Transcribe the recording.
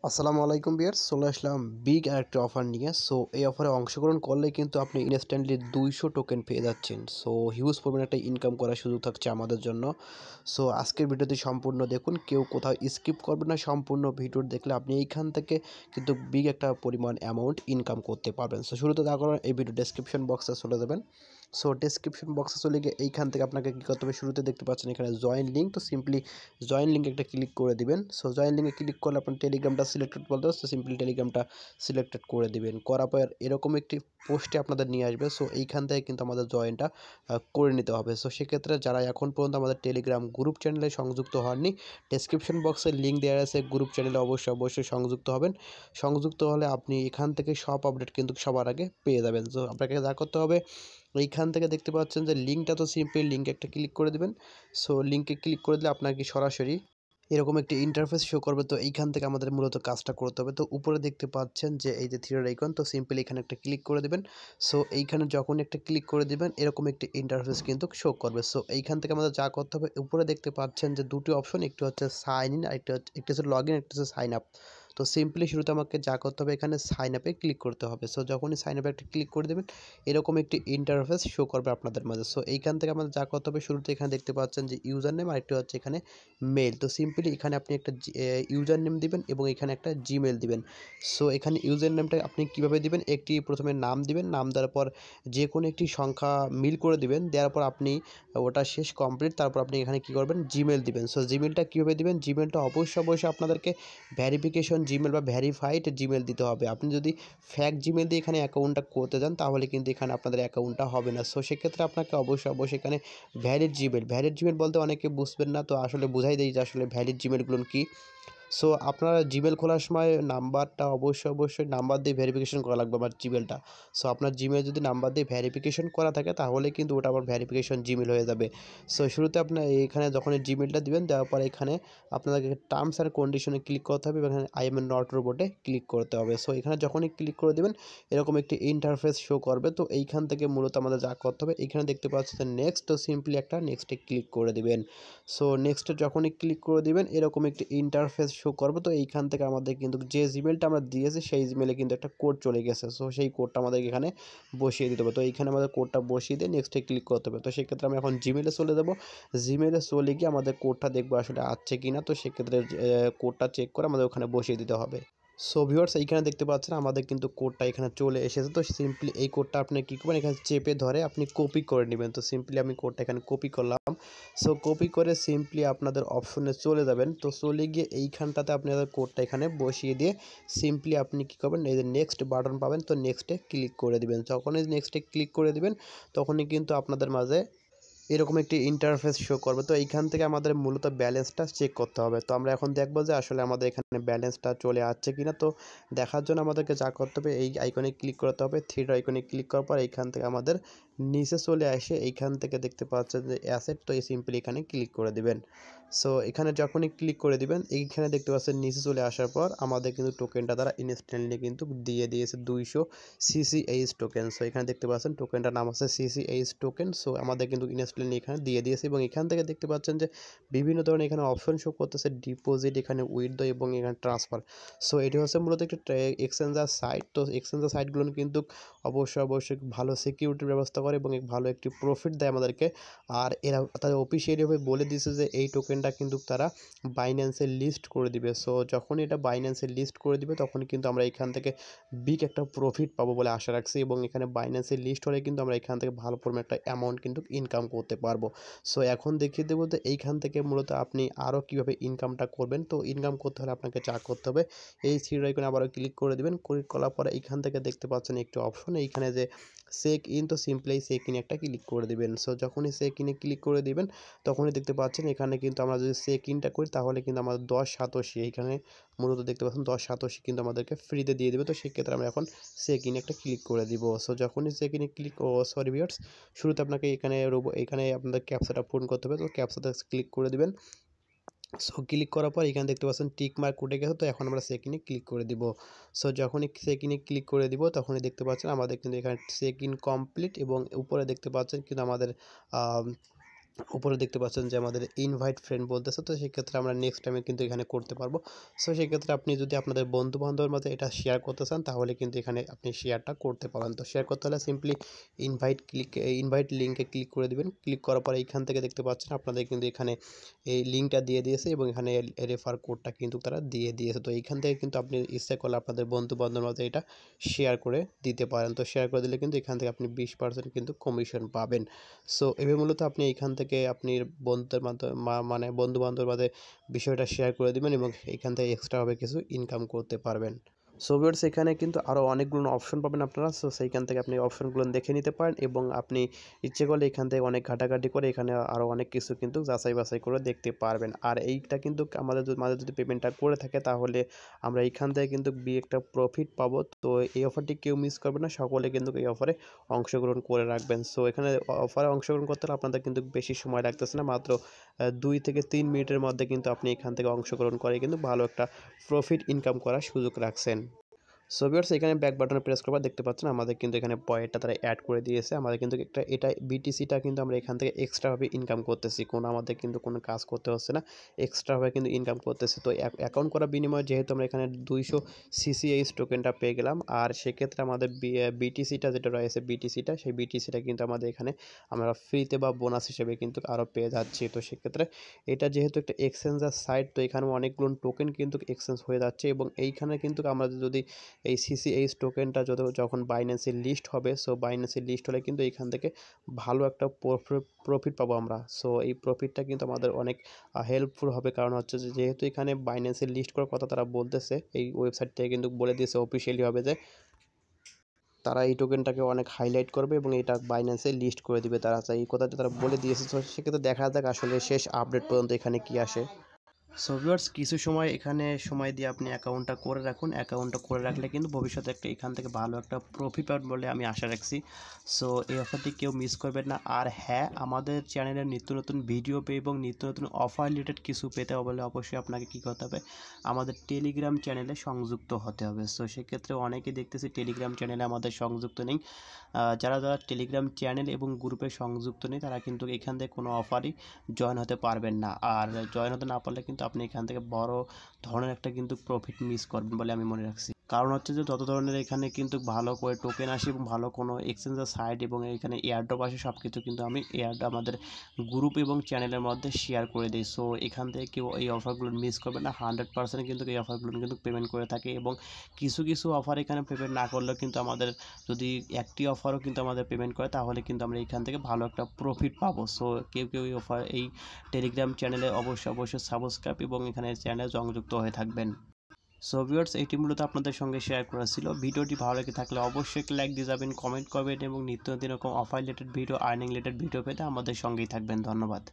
আসসালামু আলাইকুম ভিউয়ার্স, চলে আসলাম বিগ একটা অফার নিয়ে। সো এই অফারে অংশগ্রহণ করলে কিন্তু আপনি ইনস্ট্যান্টলি 200 টোকেন পেয়ে যাচ্ছেন। সো হিউজ পরিমাণে একটা ইনকাম করার সুযোগ থাকছে আমাদের জন্য। সো আজকের ভিডিওটি সম্পূর্ণ দেখুন, কেউ কোথাও স্কিপ করবেন না। সম্পূর্ণ ভিডিও দেখলে আপনি এইখান থেকে কিন্তু বিগ একটা পরিমাণ অ্যামাউন্ট ইনকাম করতে পারবেন। সো শুরুতে যা করার, এই ভিডিও ডেসক্রিপশন বক্সে চলে যাবেন। সো ডেসক্রিপশন বক্সে চলে গিয়ে এইখান থেকে আপনাকে কী করতে হবে, শুরুতে দেখতে পাচ্ছেন এখানে জয়েন লিঙ্ক। তো সিম্পলি জয়েন লিঙ্কে একটা ক্লিক করে দিবেন। সো জয়েন লিঙ্কে ক্লিক করলে আপনার টেলিগ্রামটা সিলেক্টেড বলতে হবে। সো সিম্পলি টেলিগ্রামটা সিলেক্টেড করে দিবেন। করার পর এরকম একটি পোস্টে আপনাদের নিয়ে আসবে। সো এইখান থেকে কিন্তু আমাদের জয়েনটা করে নিতে হবে। সো সেক্ষেত্রে যারা এখন পর্যন্ত আমাদের টেলিগ্রাম গ্রুপ চ্যানেলে সংযুক্ত হননি, ডেসক্রিপশন বক্সে লিঙ্ক দেওয়া আছে, গ্রুপ চ্যানেলে অবশ্যই সংযুক্ত হবেন। সংযুক্ত হলে আপনি এখান থেকে সব আপডেট কিন্তু সবার আগে পেয়ে যাবেন। সো আপনাকে যা করতে হবে, এইখান থেকে দেখতে পাচ্ছেন যে লিঙ্কটা, তো সিম্পলি লিঙ্কে একটা ক্লিক করে দেবেন। সো লিঙ্কে ক্লিক করে দিলে আপনাকে সরাসরি এরকম একটি ইন্টারফেস শো করবে। তো এইখান থেকে আমাদের মূলত কাজটা করতে হবে। তো উপরে দেখতে পাচ্ছেন যে এই যে থ্রি আইকন, তো সিম্পলি এখানে একটা ক্লিক করে দেবেন। সো এইখানে যখন একটা ক্লিক করে দিবেন, এরকম একটি ইন্টারফেস কিন্তু শো করবে। সো এইখান থেকে আমাদের যা করতে হবে, উপরে দেখতে পাচ্ছেন যে দুটি অপশন, একটি হচ্ছে সাইন ইন আর একটি হচ্ছে লগ ইন, একটি হচ্ছে সাইন আপ। তো সিম্পলি শুরুতে আমাকে যা করতে হবে, এখানে সাইন আপে ক্লিক করতে হবে। সো যখনই সাইন আপে একটা ক্লিক করে দেবেন, এরকম একটি ইন্টারফেস শো করবে আপনাদের মাঝে। সো এইখান থেকে আমাদের যা করতে হবে, শুরুতে এখানে দেখতে পাচ্ছেন যে ইউজার নেম আর একটি হচ্ছে এখানে মেল। তো সিম্পলি এখানে আপনি একটা ইউজার নেম দিবেন এবং এখানে একটা জিমেল দিবেন। সো এখানে ইউজার নেমটা আপনি কিভাবে দিবেন, একটি প্রথমে নাম দিবেন, নাম দেওয়ার পর যে কোনো একটি সংখ্যা মিল করে দিবেন, দেওয়ার পর আপনি ওটা শেষ কমপ্লিট, তারপর আপনি এখানে কি করবেন, জিমেল দিবেন। সো জিমেলটা কীভাবে দিবেন, জিমেলটা অবশ্যই আপনাদেরকে ভেরিফিকেশন জিমেল বা ভেরিফাইড জিমেল দিতে হবে। আপনি যদি ফ্যাক জিমেল দিয়ে এখানে অ্যাকাউন্টটা করতে যান, তাহলে কিন্তু এখানে আপনাদের অ্যাকাউন্টটা হবে না। সো সেক্ষেত্রে আপনাকে অবশ্যই এখানে ভ্যালিড জিমেল বলতে অনেকে বুঝবেন না, তো আসলে বুঝাই দেই যে আসলে ভ্যালিড জিমেলগুলো কী। সো আপনারা জিমেল খোলার সময় নাম্বারটা অবশ্যই নাম্বার দিয়ে ভেরিফিকেশন করা লাগবে আমার জিমেলটা। সো আপনার জিমেল যদি নাম্বার দিয়ে ভেরিফিকেশন করা থাকে, তাহলে কিন্তু ওটা আবার ভেরিফিকেশন জিমেল হয়ে যাবে। সো শুরুতে আপনার এখানে যখন জিমেলটা দিবেন, দেওয়ার পর এখানে আপনাদেরকে টার্মস অ্যান্ড কন্ডিশনে ক্লিক করতে হবে এবং এখানে আই এম নট রোবটে ক্লিক করতে হবে। সো এখানে যখনই ক্লিক করে দেবেন, এরকম একটি ইন্টারফেস শো করবে। তো এইখান থেকে মূলত আমাদের যা করতে হবে, এখানে দেখতে পাচ্ছেন নেক্সট, তো সিম্পলি একটা নেক্সটে ক্লিক করে দিবেন। সো নেক্সটে যখনই ক্লিক করে দিবেন, এরকম একটি ইন্টারফেস শো করবে। তো এইখান থেকে আমাদের কিন্তু যে জিমেলটা আমরা দিয়েছি, সেই জিমেলে কিন্তু একটা কোড চলে গেছে। সো সেই কোডটা আমাদেরকে এখানে বসিয়ে দিতে হবে। তো এইখানে আমাদের কোডটা বসিয়ে দিয়ে নেক্সটে ক্লিক করতে হবে। তো সেক্ষেত্রে আমি এখন জিমেলে চলে যাব। জিমেলে চলে গিয়ে আমাদের কোডটা দেখবো আসলে আছে কি না। তো সেক্ষেত্রে কোডটা চেক করে আমাদের ওখানে বসিয়ে দিতে হবে। সো ভিউয়ার্স, এইখানে দেখতে পাচ্ছেন আমাদের কিন্তু কোডটা এখানে চলে এসেছে। তো সিম্পলি এই কোডটা আপনি কী করবেন, এখানে চেপে ধরে আপনি কপি করে নেবেন। তো সিম্পলি আমি কোডটা এখানে কপি করলাম। সো কপি করে সিম্পলি আপনাদের অপশনে চলে যাবেন। তো চলে গিয়ে এইখানটাতে আপনাদের কোডটা এখানে বসিয়ে দিয়ে সিম্পলি আপনি কী করবেন, এই যে নেক্সট বাটন পাবেন, তো নেক্সটে ক্লিক করে দিবেন। যখনই নেক্সটে ক্লিক করে দিবেন, তখনই কিন্তু আপনাদের মাঝে এরকম একটি ইন্টারফেস শো করবে। তো এইখান থেকে আমাদের মূলত ব্যালেন্সটা চেক করতে হবে। তো আমরা এখন দেখব যে আসলে আমাদের এখানে ব্যালেন্সটা চলে আসছে কিনা। তো দেখার জন্য আমাদেরকে যা করতে হবে, এই আইকনে ক্লিক করতে হবে। থ্রি আইকনে ক্লিক করার পর এইখান থেকে আমাদের নিচে চলে আসে, এইখান থেকে দেখতে পাচ্ছেন যে অ্যাসেট, তো এই সিম্পলি এখানে ক্লিক করে দিবেন। সো এখানে যখনই ক্লিক করে দিবেন, এইখানে দেখতে পাচ্ছেন নিচে চলে আসার পর আমাদের কিন্তু টোকেনটা তারা ইনস্ট্যান্টলি কিন্তু দিয়ে দিয়েছে 200 সিসিএইচ টোকেন। সো এখানে দেখতে পাচ্ছেন টোকেনটার নাম আছে সিসিএইচ টোকেন। সো আমাদের কিন্তু ইনস্ট্যান্টলি এখানে দিয়ে দিয়েছে এবং এখান থেকে দেখতে পাচ্ছেন যে বিভিন্ন ধরনের এখানে অপশন শো করতেছে, ডিপোজিট, এখানে উইথড্র এবং এখানে ট্রান্সফার। সো এটি হচ্ছে মূলত একটি এক্সচেঞ্জার সাইট। তো এক্সচেঞ্জার সাইটগুলো কিন্তু অবশ্যই ভালো সিকিউরিটির ব্যবস্থা করে এবং ভালো একটি প্রফিট দেয় আমাদেরকে। আর এরা তাদের অফিসিয়ালিভাবে বলে দিয়েছে যে এই টোকেনটা কিন্তু তারা বাইন্যান্সে লিস্ট করে দিবে। সো যখনই এটা বাইন্যান্সে লিস্ট করে দিবে, তখনই কিন্তু আমরা এখান থেকে বিগ একটা প্রফিট পাবো বলে আশা রাখছি এবং এখানে বাইন্যান্সে লিস্ট হলে কিন্তু আমরা এখান থেকে ভালো পরিমাণ একটা অ্যামাউন্ট কিন্তু ইনকাম করতে পারবো। সো এখন দেখিয়ে দেবো যে এইখান থেকে মূলত আপনি আরও কীভাবে ইনকামটা করবেন। তো ইনকাম করতে হলে আপনাকে যা করতে হবে, এই থ্রি আইকনে আবারও ক্লিক করে দেবেন। ক্লিক করার পরে এইখান থেকে দেখতে পাচ্ছেন একটি অপশন, এইখানে যে চেক ইন, তো সিম্পলি চেক ইনে একটা ক্লিক করে দেবেন। সো যখনই চেক ইনে ক্লিক করে দিবেন, তখনই দেখতে পাচ্ছেন এখানে কিন্তু আমরা যদি চেক ইনটা করি, তাহলে কিন্তু আমাদের 10 সাতোশি এইখানে মূলত দেখতে পাচ্ছেন 10 সাতোশি কিন্তু আমাদেরকে ফ্রিতে দিয়ে দেবে। তো সেক্ষেত্রে আমরা এখন চেক ইনে একটা ক্লিক করে দিব। সো যখনই চেক ইনে ক্লিক, সরি ভিউয়ার্স, শুরুতে আপনাকে এখানে আপনাদের ক্যাপচাটা পূরণ করতে হবে। তো ক্যাপচাতে ক্লিক করে দিবেন। সো ক্লিক করার পর এখানে দেখতে পাচ্ছেন টিক মার্ক উঠে গেছে। তো এখন আমরা চেক ইনে ক্লিক করে দিব। সো যখনই চেক ইনে ক্লিক করে দিব, তখনই দেখতে পাচ্ছেন আমাদের কিন্তু এখানে চেক ইন কমপ্লিট এবং উপরে দেখতে পাচ্ছেন কিন্তু আমাদের উপরে দেখতে পাচ্ছেন যে আমাদের ইনভাইট ফ্রেন্ড বলতেছে, তো সেক্ষেত্রে আমরা নেক্সট টাইমে কিন্তু এখানে করতে পারবো। সো সেক্ষেত্রে আপনি যদি আপনাদের বন্ধু বান্ধবের মধ্যে এটা শেয়ার করতে চান তাহলে কিন্তু এখানে আপনি শেয়ারটা করতে পারেন। তো শেয়ার করতে হলে সিম্পলি ইনভাইট লিঙ্কে ক্লিক করে দিবেন। ক্লিক করার পরে এইখান থেকে দেখতে পাচ্ছেন আপনাদের কিন্তু এখানে এই লিঙ্কটা দিয়ে দিয়েছে এবং এখানে রেফার কোডটা কিন্তু তারা দিয়ে দিয়েছে। তো এইখান থেকে কিন্তু আপনি ইচ্ছা করলে আপনাদের বন্ধু বান্ধবের মধ্যে এটা শেয়ার করে দিতে পারেন। তো শেয়ার করে দিলে কিন্তু এখান থেকে আপনি 20% কিন্তু কমিশন পাবেন। সো এভাবে মূলত আপনি এইখান থেকে আপনি বন্ধুদের মাধ্যমে মানে বন্ধু বান্ধবের মাঝে বিষয়টা শেয়ার করে দিবেন এবং এখান থেকে এক্সট্রাভাবে কিছু ইনকাম করতে পারবেন। সো ভিউয়ার্স, এখানে কিন্তু আরও অনেকগুলো অপশন পাবেন আপনারা। সো সেইখান থেকে আপনি অপশনগুলো দেখে নিতে পারেন এবং আপনি ইচ্ছে করলে এখান থেকে অনেক ঘাটাঘাটি করে এখানে আরও অনেক কিছু কিন্তু যাচাই বাছাই করে দেখতে পারবেন। আর এইটা কিন্তু আমাদের মাঝে যদি পেমেন্টটা করে থাকে তাহলে আমরা এইখান থেকে কিন্তু একটা প্রফিট পাবো। তো এই অফারটি কেউ মিস করবে না, সকলে কিন্তু এই অফারে অংশগ্রহণ করে রাখবেন। সো এখানে অফারে অংশগ্রহণ করতে হলে আপনাদের কিন্তু বেশি সময় লাগতেছে না, মাত্র 2 থেকে 3 মিনিটের মধ্যে কিন্তু আপনি এখান থেকে অংশগ্রহণ করে কিন্তু ভালো একটা প্রফিট ইনকাম করার সুযোগ রাখছেন। সো ভিউয়ার্স, এখানে ব্যাক বাটনে প্রেস করবার দেখতে পাচ্ছেন আমাদের কিন্তু এখানে পয়েন্টটা তারা অ্যাড করে দিয়েছে। আমাদের কিন্তু এটা বিটিসিটা কিন্তু আমরা এখান থেকে এক্সট্রাভাবে ইনকাম করতেছি, আমাদের কিন্তু কোনো কাজ করতে হচ্ছে না, এক্সট্রাভাবে কিন্তু ইনকাম করতেছি। তো অ্যাকাউন্ট করার বিনিময়ে যেহেতু আমরা এখানে 200 সিসিএইচ টোকেনটা পেয়ে গেলাম, আর সেক্ষেত্রে আমাদের বিটিসিটা যেটা রয়েছে সেই বিটিসিটা কিন্তু আমাদের এখানে আমরা ফ্রিতে বা বোনাস হিসেবে কিন্তু আরও পেয়ে যাচ্ছি। তো সেক্ষেত্রে এটা যেহেতু একটা এক্সচেঞ্জার সাইট, তো এখানে অনেকগুলো টোকেন কিন্তু এক্সচেঞ্জ হয়ে যাচ্ছে এবং এইখানে কিন্তু আমাদের যদি এই সিসিএইচ টোকেনটা যখন বাইন্যান্সে লিস্ট হবে, সো বাইন্যান্সে লিস্ট হলে কিন্তু এইখান থেকে ভালো একটা প্রফিট পাবো আমরা। সো এই প্রফিটটা কিন্তু আমাদের অনেক হেল্পফুল হবে, কারণ হচ্ছে যে যেহেতু এখানে বাইন্যান্সে লিস্ট করার কথা তারা বলতেছে, এই ওয়েবসাইট থেকে কিন্তু বলে দিয়েছে অফিসিয়ালি হবে যে তারা এই টোকেনটাকে অনেক হাইলাইট করবে এবং এটা বাইন্যান্সে লিস্ট করে দিবে তারা, এই কথাটা তারা বলে দিয়েছে। তো সেক্ষেত্রে দেখা যাক আসলে শেষ আপডেট পর্যন্ত এখানে কি আসে। সো ভিউয়ার্স, কিছু সময় এখানে সময় দিয়ে আপনি অ্যাকাউন্টটা করে রাখুন। অ্যাকাউন্টটা করে রাখলে কিন্তু ভবিষ্যতে এখান থেকে ভালো একটা প্রফিট পাবেন বলে আমি আশা রাখছি। সো এই অফারটি কেউ মিস করবেন না। আর হ্যাঁ, আমাদের চ্যানেলে নিত্য নতুন ভিডিও পেয়ে এবং নিত্য নতুন অফার রিলেটেড কিছু পেতে হলে অবশ্যই আপনাকে কী করতে হবে, আমাদের টেলিগ্রাম চ্যানেলে সংযুক্ত হতে হবে। সো সেক্ষেত্রে অনেকেই দেখতেছি টেলিগ্রাম চ্যানেলে আমাদের সংযুক্ত নেই। যারা টেলিগ্রাম চ্যানেল এবং গ্রুপে সংযুক্ত নেই তারা কিন্তু এখান থেকে কোনো অফারই জয়েন হতে পারবেন না। আর জয়েন হতে না পারলে কিন্তু আপনি এখান থেকে বড় ধরনের একটা কিন্তু প্রফিট মিস করবেন বলে আমি মনে রাখছি। কারণ হচ্ছে যে যত ধরনের এখানে কিন্তু ভালো করে টোকেন আসে এবং ভালো কোনো এক্সচেঞ্জার সাইট এবং এখানে এয়ারড্রপ আসে, সব কিছু কিন্তু আমি আমাদের গ্রুপ এবং চ্যানেলের মধ্যে শেয়ার করে দিই। সো এখান থেকে কেউ এই অফারগুলো মিস করবে না। 100% কিন্তু এই অফারগুলো কিন্তু পেমেন্ট করে থাকে এবং কিছু অফার এখানে পেমেন্ট না করলেও কিন্তু আমাদের যদি একটি অফারও কিন্তু আমাদের পেমেন্ট করে তাহলে কিন্তু আমরা এখান থেকে ভালো একটা প্রফিট পাবো। সো কেউ এই অফার এই টেলিগ্রাম চ্যানেলে অবশ্যই সাবস্ক্রাইব এবং এখানে চ্যানেলে সংযুক্ত হয়ে থাকবেন। সো ভিউয়ার্স, এইটি মূলত আপনাদের সঙ্গে শেয়ার করা ছিল। ভিডিওটি ভালো লেগে থাকলে অবশ্যই লাইক দিয়ে যাবেন, কমেন্ট করবেন এবং নিত্য নতুন এরকম offer related video, earning related video পেতে আমাদের সঙ্গেই থাকবেন। ধন্যবাদ।